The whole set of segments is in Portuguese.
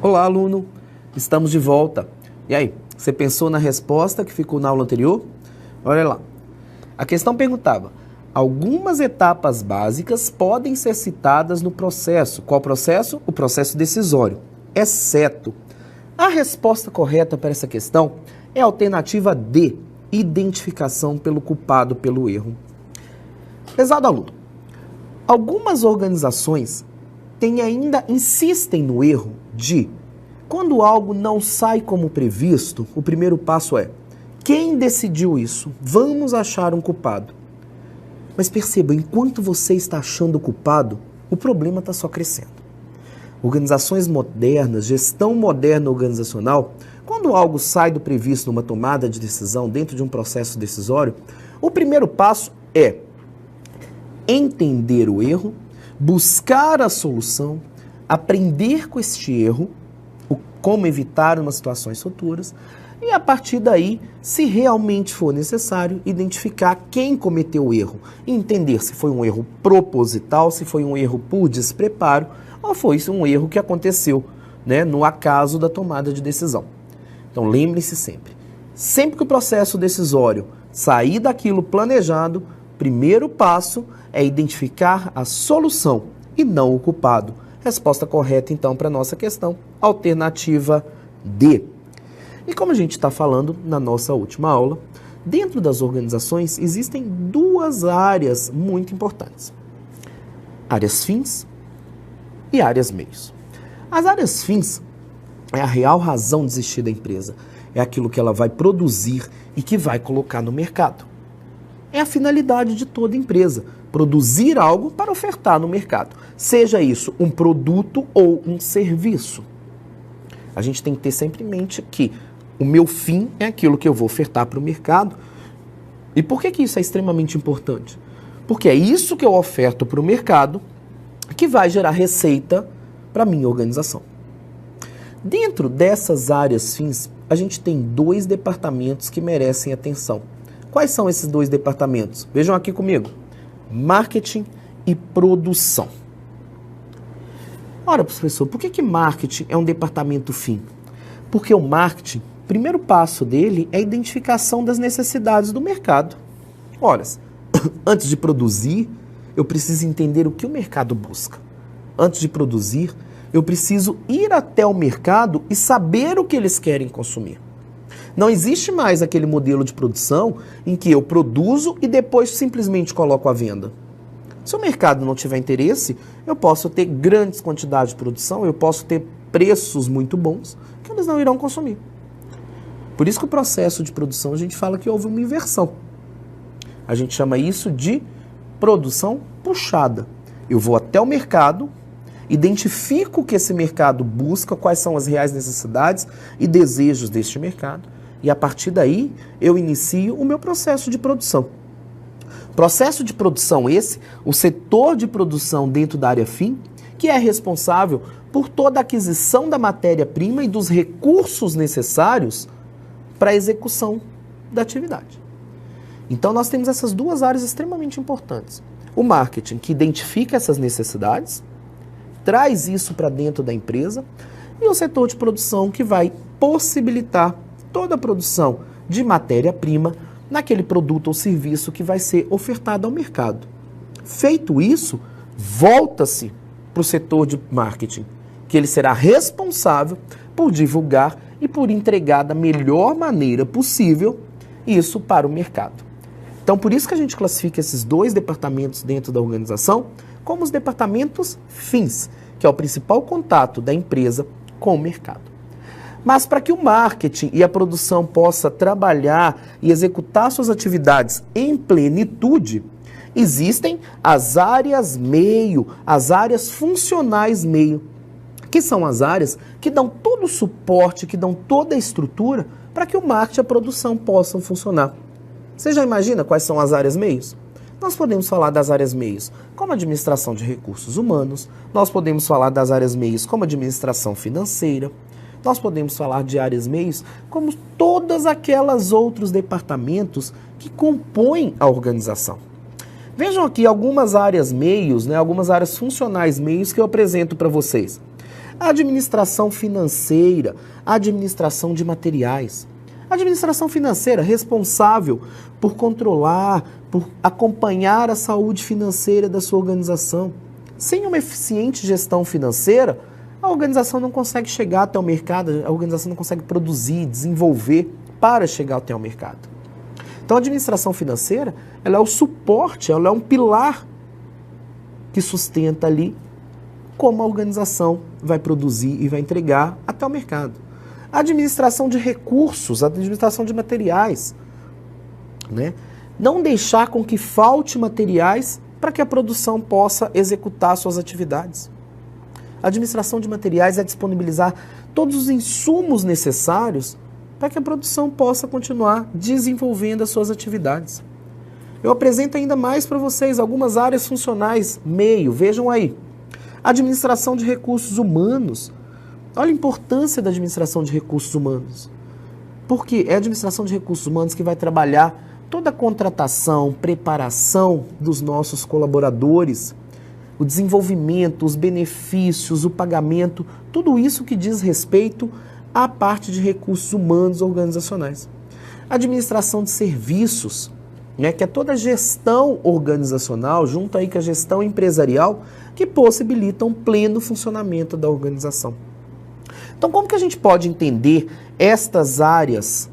Olá, aluno! Estamos de volta. E aí, você pensou na resposta que ficou na aula anterior? Olha lá. A questão perguntava: algumas etapas básicas podem ser citadas no processo. Qual processo? O processo decisório, exceto. A resposta correta para essa questão é a alternativa D, identificação pelo culpado pelo erro. Prezado aluno, algumas organizações insistem no erro de, quando algo não sai como previsto, o primeiro passo é: quem decidiu isso? Vamos achar um culpado. Mas perceba, enquanto você está achando o culpado, o problema está só crescendo. Organizações modernas, gestão moderna organizacional, quando algo sai do previsto numa tomada de decisão dentro de um processo decisório, o primeiro passo é entender o erro, buscar a solução, aprender com este erro, como evitar umas situações futuras, e a partir daí, se realmente for necessário, identificar quem cometeu o erro, e entender se foi um erro proposital, se foi um erro por despreparo, ou foi um erro que aconteceu, no acaso da tomada de decisão. Então lembre-se sempre que o processo decisório sair daquilo planejado, primeiro passo é identificar a solução e não o culpado. Resposta correta, então, para a nossa questão, alternativa D. E como a gente está falando na nossa última aula, dentro das organizações existem duas áreas muito importantes: áreas fins e áreas meios. As áreas fins é a real razão de existir da empresa, é aquilo que ela vai produzir e que vai colocar no mercado. É a finalidade de toda empresa, produzir algo para ofertar no mercado, seja isso um produto ou um serviço. A gente tem que ter sempre em mente que o meu fim é aquilo que eu vou ofertar para o mercado. E por que isso é extremamente importante? Porque é isso que eu oferto para o mercado que vai gerar receita para a minha organização. Dentro dessas áreas fins, a gente tem dois departamentos que merecem atenção. Quais são esses dois departamentos? Vejam aqui comigo: marketing e produção. Ora, professor, por que marketing é um departamento fim? Porque o marketing, o primeiro passo dele é a identificação das necessidades do mercado. Ora, antes de produzir, eu preciso entender o que o mercado busca. Antes de produzir, eu preciso ir até o mercado e saber o que eles querem consumir. Não existe mais aquele modelo de produção em que eu produzo e depois simplesmente coloco à venda. Se o mercado não tiver interesse, eu posso ter grandes quantidades de produção, eu posso ter preços muito bons que eles não irão consumir. Por isso que o processo de produção, a gente fala que houve uma inversão. A gente chama isso de produção puxada. Eu vou até o mercado, identifico o que esse mercado busca, quais são as reais necessidades e desejos deste mercado, e a partir daí eu inicio o meu processo de produção. Processo de produção esse, o setor de produção dentro da área fim, que é responsável por toda a aquisição da matéria-prima e dos recursos necessários para a execução da atividade. Então nós temos essas duas áreas extremamente importantes. O marketing, que identifica essas necessidades, traz isso para dentro da empresa, e o setor de produção, que vai possibilitar toda a produção de matéria-prima naquele produto ou serviço que vai ser ofertado ao mercado. Feito isso, volta-se para o setor de marketing, que ele será responsável por divulgar e por entregar da melhor maneira possível isso para o mercado. Então, por isso que a gente classifica esses dois departamentos dentro da organização como os departamentos fins, que é o principal contato da empresa com o mercado. Mas para que o marketing e a produção possa trabalhar e executar suas atividades em plenitude, existem as áreas meio, as áreas funcionais meio, que são as áreas que dão todo o suporte, que dão toda a estrutura para que o marketing e a produção possam funcionar. Você já imagina quais são as áreas meios? Nós podemos falar das áreas meios como administração de recursos humanos, nós podemos falar das áreas meios como administração financeira, nós podemos falar de áreas meios como todas aquelas outros departamentos que compõem a organização. Vejam aqui algumas áreas meios, algumas áreas funcionais meios que eu apresento para vocês. Administração financeira, administração de materiais. Administração financeira, responsável por controlar, por acompanhar a saúde financeira da sua organização. Sem uma eficiente gestão financeira, a organização não consegue chegar até o mercado, a organização não consegue produzir, desenvolver para chegar até o mercado. Então a administração financeira, ela é o suporte, ela é um pilar que sustenta ali como a organização vai produzir e vai entregar até o mercado. A administração de recursos, a administração de materiais, né? Não deixar com que falte materiais para que a produção possa executar suas atividades. A administração de materiais é disponibilizar todos os insumos necessários para que a produção possa continuar desenvolvendo as suas atividades. Eu apresento ainda mais para vocês algumas áreas funcionais, meio, vejam aí. Administração de recursos humanos. Olha a importância da administração de recursos humanos. Porque é a administração de recursos humanos que vai trabalhar toda a contratação, preparação dos nossos colaboradores, o desenvolvimento, os benefícios, o pagamento, tudo isso que diz respeito à parte de recursos humanos organizacionais. Administração de serviços, né, que é toda a gestão organizacional, junto aí com a gestão empresarial, que possibilitam o pleno funcionamento da organização. Então, como que a gente pode entender estas áreas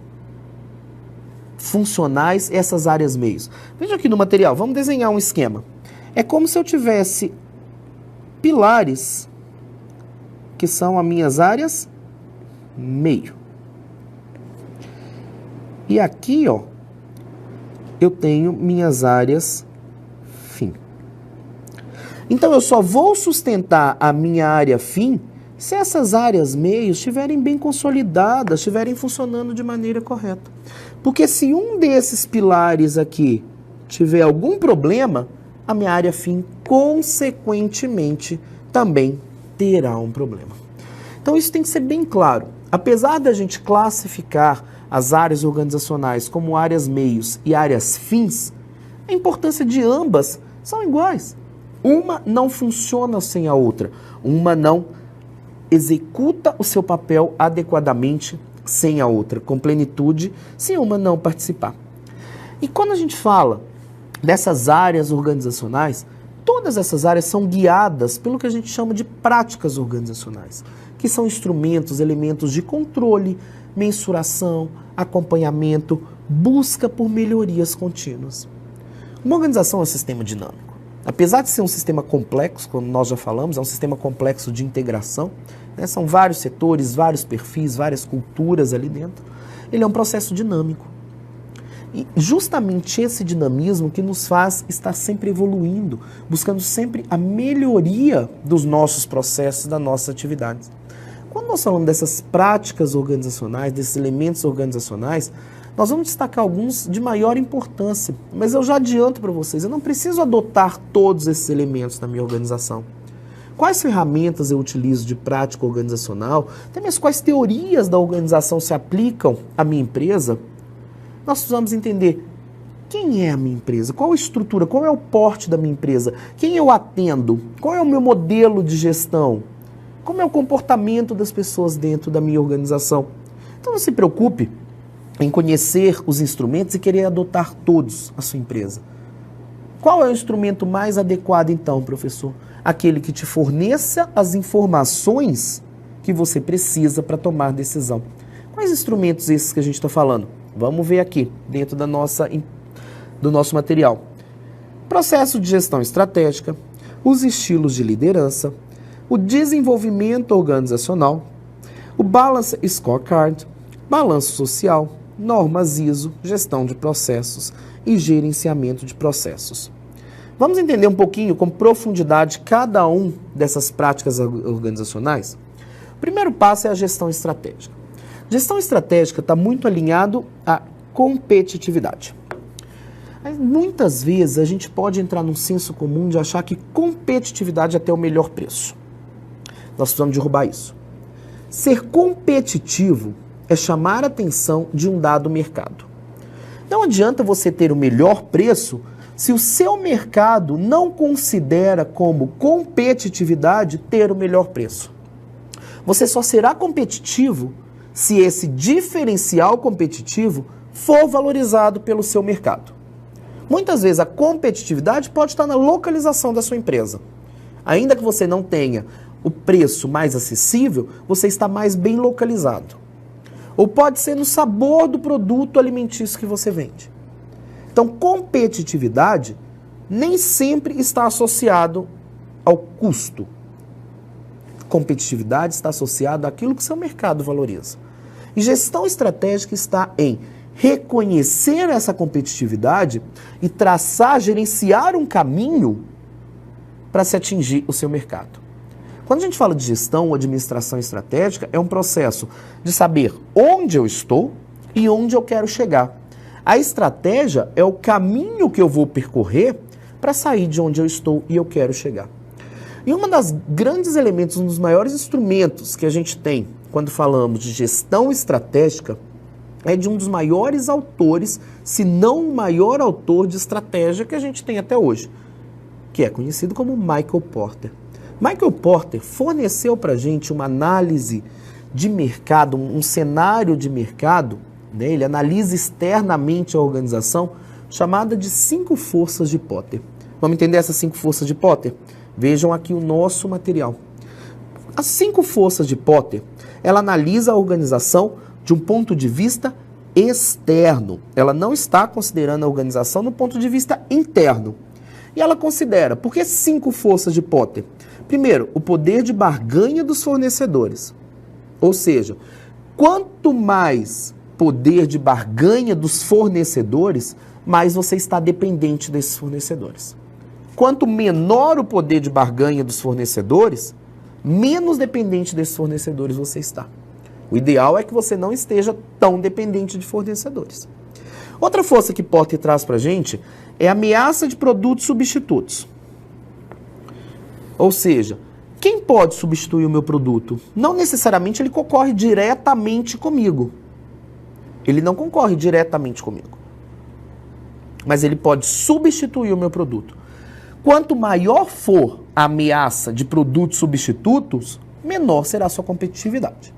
funcionais, essas áreas meios? Veja aqui no material, vamos desenhar um esquema. É como se eu tivesse pilares, que são as minhas áreas meio. E aqui, ó, eu tenho minhas áreas fim. Então, eu só vou sustentar a minha área fim se essas áreas meios estiverem bem consolidadas, estiverem funcionando de maneira correta. Porque se um desses pilares aqui tiver algum problema, a minha área fim, consequentemente, também terá um problema. Então, isso tem que ser bem claro. Apesar da gente classificar as áreas organizacionais como áreas meios e áreas fins, a importância de ambas são iguais. Uma não funciona sem a outra. Uma não executa o seu papel adequadamente sem a outra, com plenitude, se uma não participar. E quando a gente fala dessas áreas organizacionais, todas essas áreas são guiadas pelo que a gente chama de práticas organizacionais, que são instrumentos, elementos de controle, mensuração, acompanhamento, busca por melhorias contínuas. Uma organização é um sistema dinâmico. Apesar de ser um sistema complexo, como nós já falamos, é um sistema complexo de integração, né? São vários setores, vários perfis, várias culturas ali dentro. Ele é um processo dinâmico. E justamente esse dinamismo que nos faz estar sempre evoluindo, buscando sempre a melhoria dos nossos processos, das nossas atividades. Quando nós falamos dessas práticas organizacionais, desses elementos organizacionais, nós vamos destacar alguns de maior importância, mas eu já adianto para vocês, eu não preciso adotar todos esses elementos na minha organização. Quais ferramentas eu utilizo de prática organizacional, até mesmo quais teorias da organização se aplicam à minha empresa, nós precisamos entender quem é a minha empresa, qual a estrutura, qual é o porte da minha empresa, quem eu atendo, qual é o meu modelo de gestão, como é o comportamento das pessoas dentro da minha organização. Então não se preocupe em conhecer os instrumentos e querer adotar todos a sua empresa. Qual é o instrumento mais adequado então, professor? Aquele que te forneça as informações que você precisa para tomar decisão. Quais instrumentos esses que a gente está falando? Vamos ver aqui, dentro do nosso material. Processo de gestão estratégica, os estilos de liderança, o desenvolvimento organizacional, o Balance Scorecard, balanço social, normas ISO, gestão de processos e gerenciamento de processos. Vamos entender um pouquinho com profundidade cada um dessas práticas organizacionais? O primeiro passo é a gestão estratégica. Gestão estratégica está muito alinhado à competitividade. Mas muitas vezes a gente pode entrar num senso comum de achar que competitividade é ter o melhor preço. Nós precisamos derrubar isso. Ser competitivo é chamar a atenção de um dado mercado. Não adianta você ter o melhor preço se o seu mercado não considera como competitividade ter o melhor preço. Você só será competitivo se esse diferencial competitivo for valorizado pelo seu mercado. Muitas vezes a competitividade pode estar na localização da sua empresa. Ainda que você não tenha o preço mais acessível, você está mais bem localizado. Ou pode ser no sabor do produto alimentício que você vende. Então, competitividade nem sempre está associado ao custo. Competitividade está associada àquilo que o seu mercado valoriza. E gestão estratégica está em reconhecer essa competitividade e traçar, gerenciar um caminho para se atingir o seu mercado. Quando a gente fala de gestão ou administração estratégica, é um processo de saber onde eu estou e onde eu quero chegar. A estratégia é o caminho que eu vou percorrer para sair de onde eu estou e eu quero chegar. E um dos grandes elementos, um dos maiores instrumentos que a gente tem quando falamos de gestão estratégica é de um dos maiores autores, se não o maior autor de estratégia que a gente tem até hoje, que é conhecido como Michael Porter. Michael Porter forneceu para a gente uma análise de mercado, um cenário de mercado, né? Ele analisa externamente a organização, chamada de 5 forças de Porter. Vamos entender essas 5 forças de Porter? Vejam aqui o nosso material. As 5 forças de Porter, ela analisa a organização de um ponto de vista externo. Ela não está considerando a organização no ponto de vista interno. E ela considera, por que 5 forças de Porter? Primeiro, o poder de barganha dos fornecedores. Ou seja, quanto mais poder de barganha dos fornecedores, mais você está dependente desses fornecedores. Quanto menor o poder de barganha dos fornecedores, menos dependente desses fornecedores você está. O ideal é que você não esteja tão dependente de fornecedores. Outra força que Porter traz para a gente é a ameaça de produtos substitutos. Ou seja, quem pode substituir o meu produto? Não necessariamente ele concorre diretamente comigo. Ele não concorre diretamente comigo. Mas ele pode substituir o meu produto. Quanto maior for a ameaça de produtos substitutos, menor será a sua competitividade.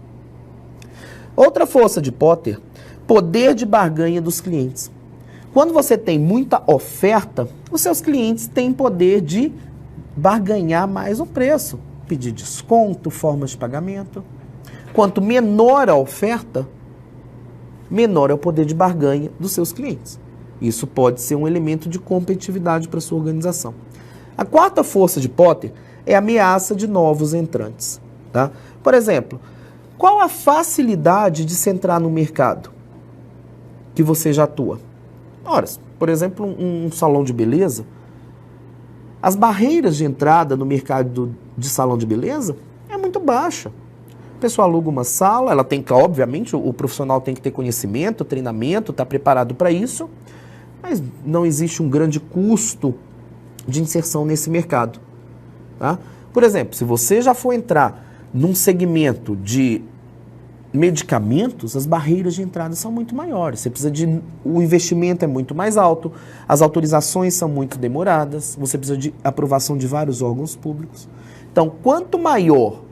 Outra força de Porter, poder de barganha dos clientes. Quando você tem muita oferta, os seus clientes têm poder de barganhar mais o preço, pedir desconto, formas de pagamento. Quanto menor a oferta, menor é o poder de barganha dos seus clientes. Isso pode ser um elemento de competitividade para a sua organização. A quarta força de Porter é a ameaça de novos entrantes. Tá? Por exemplo, qual a facilidade de se entrar no mercado que você já atua? Ora, por exemplo, um salão de beleza, as barreiras de entrada no mercado de salão de beleza é muito baixa. A pessoa aluga uma sala, ela tem que, obviamente, o profissional tem que ter conhecimento, treinamento, está preparado para isso, mas não existe um grande custo de inserção nesse mercado. Tá? Por exemplo, se você já for entrar num segmento de medicamentos, as barreiras de entrada são muito maiores. O investimento é muito mais alto, as autorizações são muito demoradas, você precisa de aprovação de vários órgãos públicos. Então, quanto maior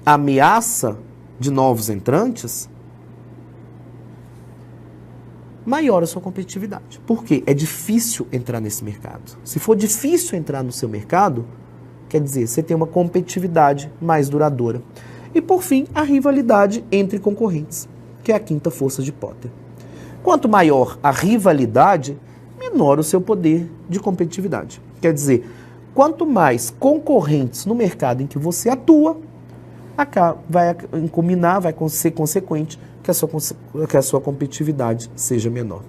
a ameaça de novos entrantes, maior a sua competitividade. Por quê? É difícil entrar nesse mercado. Se for difícil entrar no seu mercado, quer dizer, você tem uma competitividade mais duradoura. E, por fim, a rivalidade entre concorrentes, que é a quinta força de Porter. Quanto maior a rivalidade, menor o seu poder de competitividade. Quer dizer, quanto mais concorrentes no mercado em que você atua, vai combinar, vai ser consequente que a sua competitividade seja menor.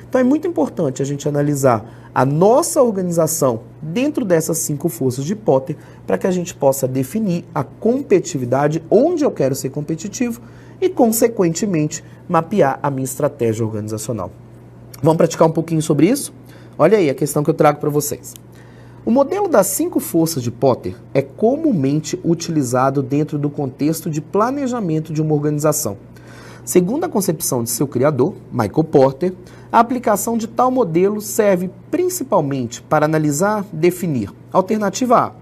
Então é muito importante a gente analisar a nossa organização dentro dessas 5 forças de Porter para que a gente possa definir a competitividade, onde eu quero ser competitivo e, consequentemente, mapear a minha estratégia organizacional. Vamos praticar um pouquinho sobre isso? Olha aí a questão que eu trago para vocês. O modelo das 5 forças de Porter é comumente utilizado dentro do contexto de planejamento de uma organização. Segundo a concepção de seu criador, Michael Porter, a aplicação de tal modelo serve principalmente para analisar, definir. Alternativa A,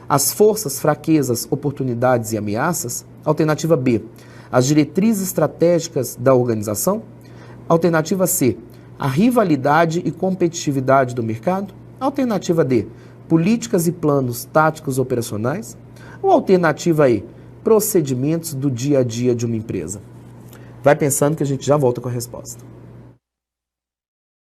As forças, fraquezas, oportunidades e ameaças. Alternativa B, as diretrizes estratégicas da organização. Alternativa C, a rivalidade e competitividade do mercado. Alternativa D, políticas e planos táticos operacionais. Ou alternativa E, procedimentos do dia a dia de uma empresa. Vai pensando que a gente já volta com a resposta.